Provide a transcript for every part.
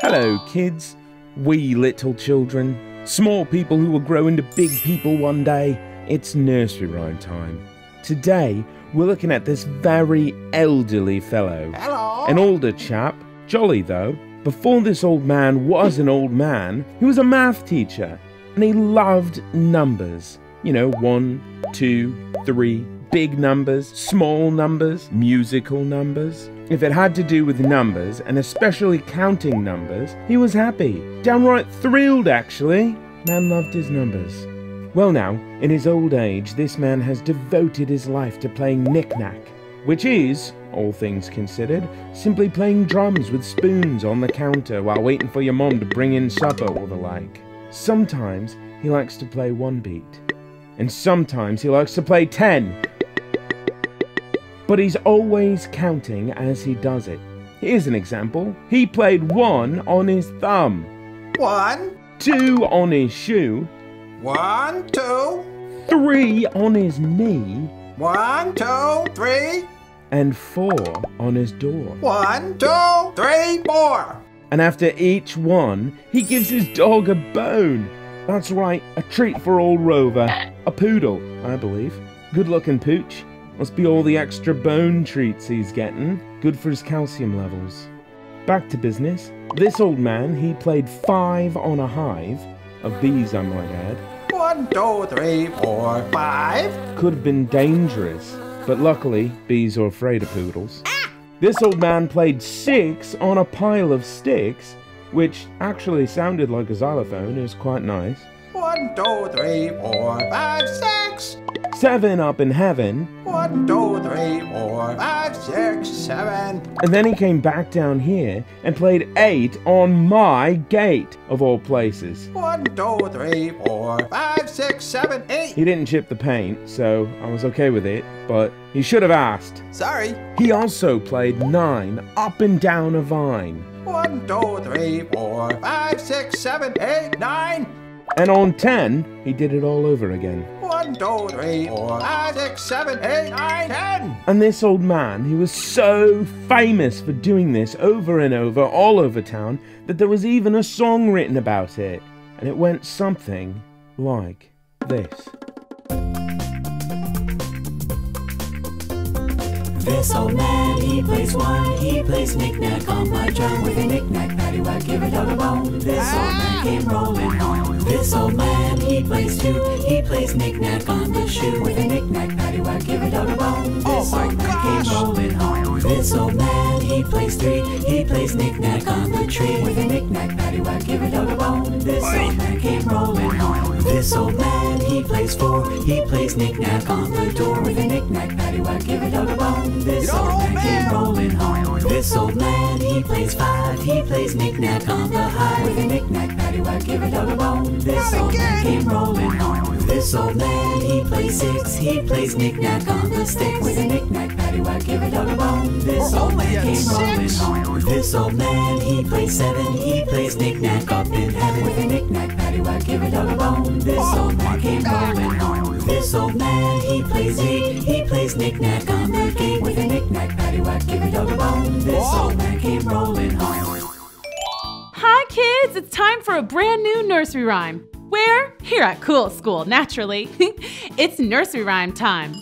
Hello, kids, wee little children, small people who will grow into big people one day. It's nursery rhyme time. Today, we're looking at this very elderly fellow. Hello. An older chap, jolly though. Before this old man was an old man, he was a math teacher, and he loved numbers. You know, 1, 2, 3, big numbers, small numbers, musical numbers. If it had to do with numbers, and especially counting numbers, he was happy. Downright thrilled, actually. Man loved his numbers. Well now, in his old age, this man has devoted his life to playing knick-knack, which is, all things considered, simply playing drums with spoons on the counter while waiting for your mom to bring in supper or the like. Sometimes he likes to play 1 beat, and sometimes he likes to play 10. But he's always counting as he does it. Here's an example. He played 1 on his thumb, 1, 2 on his shoe, 1, 2, 3 on his knee, 1, 2, 3, and 4 on his door. 1, 2, 3, 4. And after each one, he gives his dog a bone. That's right, a treat for old Rover. A poodle, I believe. Good-looking pooch. Must be all the extra bone treats he's getting. Good for his calcium levels. Back to business. This old man, he played 5 on a hive. Of bees, I might add. 1, 2, 3, 4, 5. Could have been dangerous, but luckily, bees are afraid of poodles. This old man played 6 on a pile of sticks, which actually sounded like a xylophone. It was quite nice. 1, 2, 3, 4, 5, 6. 7 up in heaven. 1, 2, 3, 4, 5, 6, 7. And then he came back down here and played 8 on my gate, of all places. 1, 2, 3, 4, 5, 6, 7, 8. He didn't chip the paint, so I was okay with it, but he should have asked. Sorry. He also played 9 up and down a vine. 1, 2, 3, 4, 5, 6, 7, 8, 9. And on 10, he did it all over again. 1, 2, 3, 4, 5, 6, 7, 8, 9, 10. And this old man, he was so famous for doing this over and over, all over town, that there was even a song written about it. And it went something like this. This old man, he plays 1, he plays knick-knack on my drum with a knick-knack, paddywhack, give a dog a bone. This old man came rolling home. This old man, he plays 2, he plays knick-knack on the shoe with a knick-knack, paddywhack, give a dog a bone. This old man came rolling home. This old man, he plays 3, he plays knick-knack on the tree with a knick-knack, paddywhack, give a dog a bone. This old man came rolling home. This old man, he plays 4, he plays knick-knack on the door with a knick-knack, paddywhack, give a dog a bone. This old man came rolling home. This old man, he plays 5, he plays knick-knack on the high with a knick-knack, paddywhack, give a dog a bone. This old man came rolling home. This old man, he plays 6, he plays knick-knack on the stick with a knick-knack, paddywhack, give a dog a bone. This old man came rolling home. This old man, he plays 7, he plays knick-knack up in heaven with a knick-knack, paddywhack, give a dog a bone. This old man came rolling home. This old man, he plays 8, he plays knick-knack on the gate with a knick-knack, paddywhack, give a dog a bone. This old man came rolling home. Hi kids, it's time for a brand new nursery rhyme. Where? Here at Cool School, naturally. It's nursery rhyme time.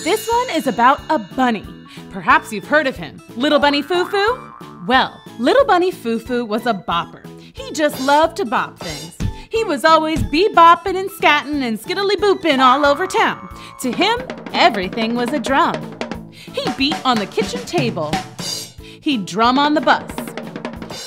This one is about a bunny. Perhaps you've heard of him. Little Bunny Foo Foo? Well, Little Bunny Foo Foo was a bopper. He just loved to bop things. He was always bebopping and scatting and skiddly-booping all over town. To him, everything was a drum. He'd beat on the kitchen table. He'd drum on the bus.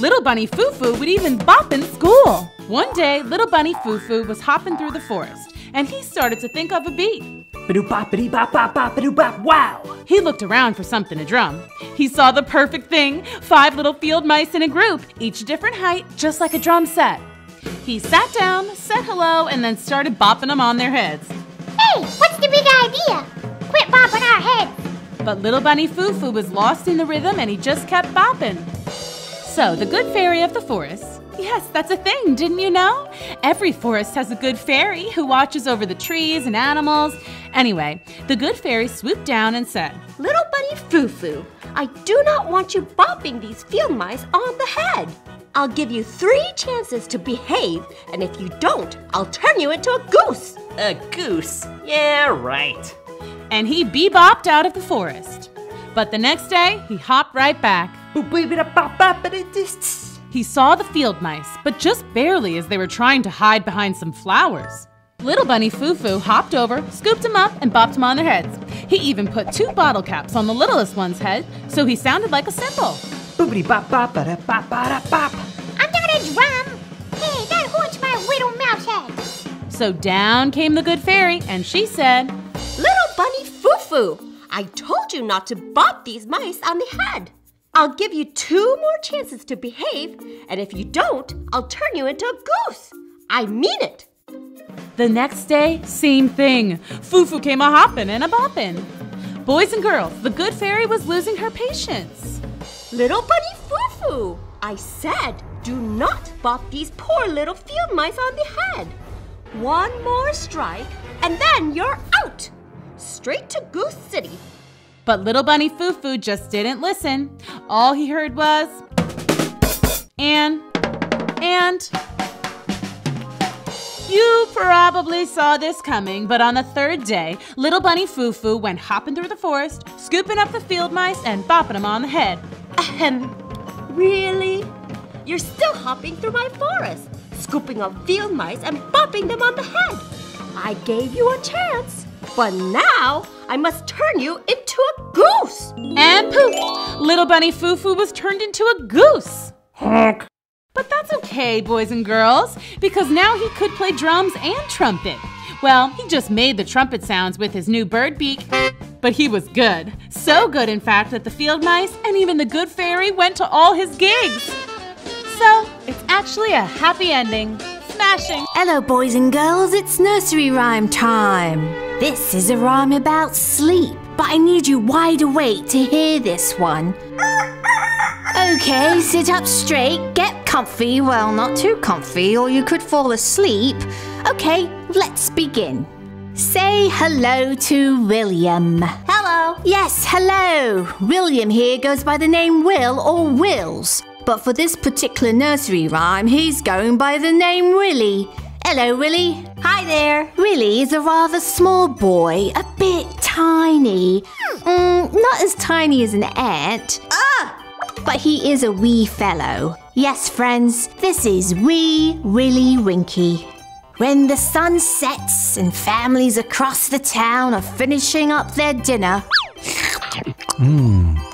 Little Bunny Foo Foo would even bop in school. One day, Little Bunny Foo Foo was hopping through the forest, and he started to think of a beat. Ba-doo-bop-ba-dee-bop-bop-bop-ba-doo-bop, wow! He looked around for something to drum. He saw the perfect thing, 5 little field mice in a group, each different height, just like a drum set. He sat down, said hello, and then started bopping them on their heads. Hey, what's the big idea? Quit bopping our heads. But Little Bunny Foo Foo was lost in the rhythm and he just kept bopping. So the good fairy of the forest, yes, that's a thing, didn't you know? Every forest has a good fairy who watches over the trees and animals. Anyway, the good fairy swooped down and said, Little Bunny Foo Foo, I do not want you bopping these field mice on the head. I'll give you 3 chances to behave, and if you don't, I'll turn you into a goose. A goose? Yeah, right. And he bebopped out of the forest. But the next day, he hopped right back. He saw the field mice, but just barely as they were trying to hide behind some flowers. Little Bunny Foo Foo hopped over, scooped him up, and bopped him on their heads. He even put 2 bottle caps on the littlest one's head, so he sounded like a cymbal. I'm not a drum. Hey, that hurts my little mouse head. So down came the good fairy, and she said, Little Bunny Foo Foo, I told you not to bop these mice on the head. I'll give you 2 more chances to behave, and if you don't, I'll turn you into a goose. I mean it. The next day, same thing. Foo Foo came a-hoppin' and a-boppin'. Boys and girls, the good fairy was losing her patience. Little Bunny Foo Foo, I said do not bop these poor little field mice on the head. 1 more strike, and then you're out. Straight to Goose City. But Little Bunny Foo Foo just didn't listen. All he heard was, and. You probably saw this coming, but on the 3rd day, Little Bunny Foo Foo went hopping through the forest, scooping up the field mice and bopping them on the head. Ahem. Really? You're still hopping through my forest, scooping up field mice and bopping them on the head. I gave you a chance, but now I must turn you into a goose. And poof! Little Bunny Foo Foo was turned into a goose. Honk. But that's okay, boys and girls, because now he could play drums and trumpet. Well, he just made the trumpet sounds with his new bird beak, but he was good. So good, in fact, that the field mice and even the good fairy went to all his gigs. So, it's actually a happy ending. Smashing. Hello, boys and girls, it's nursery rhyme time. This is a rhyme about sleep, but I need you wide awake to hear this one. Okay, sit up straight, get comfy, well, not too comfy, or you could fall asleep. Okay, let's begin. Say hello to William. Hello. Yes, hello. William here goes by the name Will or Wills. But for this particular nursery rhyme, he's going by the name Willie. Hello, Willie. Hi there. Willie is a rather small boy, a bit tiny. Not as tiny as an ant. But he is a wee fellow. Yes, friends, this is wee Willie Winkie. When the sun sets and families across the town are finishing up their dinner.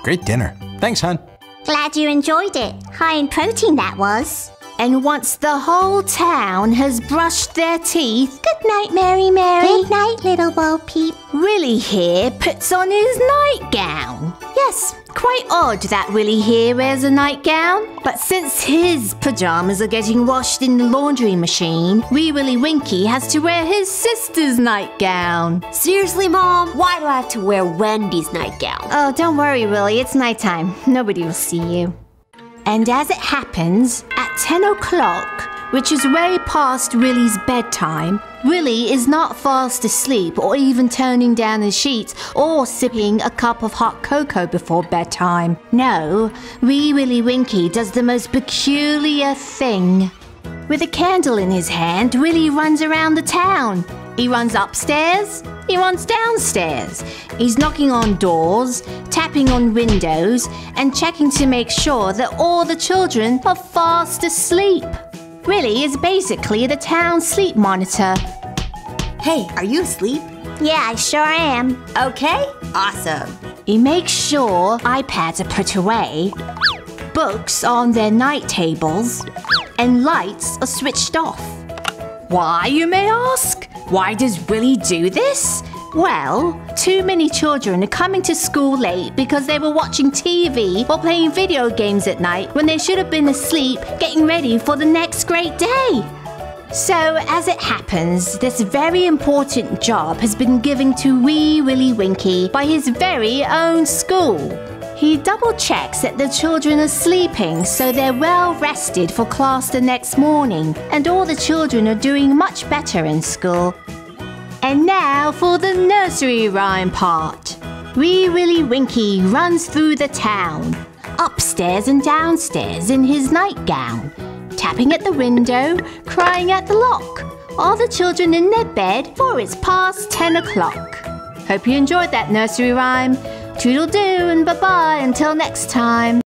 Great dinner. Thanks, hon. Glad you enjoyed it. High in protein, that was. And once the whole town has brushed their teeth, Good night, Mary Mary. Good night, little Bo Peep. Willie here puts on his nightgown. Yes, quite odd that Willie here wears a nightgown. But since his pajamas are getting washed in the laundry machine, wee Willie Winkie has to wear his sister's nightgown. Seriously, Mom? Why do I have to wear Wendy's nightgown? Oh, don't worry, Willie, it's nighttime. Nobody will see you. And as it happens, at 10 o'clock, which is way past Willie's bedtime, Willie is not fast asleep or even turning down his sheets or sipping a cup of hot cocoa before bedtime. No, wee Willie Winkie does the most peculiar thing. With a candle in his hand, Willie runs around the town. He runs upstairs, he runs downstairs. He's knocking on doors, tapping on windows, and checking to make sure that all the children are fast asleep. Willie is basically the town sleep monitor. Hey, are you asleep? Yeah, I sure am. Okay, awesome. He makes sure iPads are put away, books are on their night tables, and lights are switched off. Why, you may ask? Why does Willie do this? Well, too many children are coming to school late because they were watching TV or playing video games at night when they should have been asleep getting ready for the next great day. So, as it happens, this very important job has been given to wee Willie Winkie by his very own school. He double checks that the children are sleeping so they're well rested for class the next morning, and all the children are doing much better in school. And now for the nursery rhyme part. Wee Willie Winkie runs through the town. upstairs and downstairs in his nightgown, tapping at the window, crying at the lock. All the children in their bed, for it's past 10 o'clock. Hope you enjoyed that nursery rhyme. Toodle-doo and bye-bye until next time.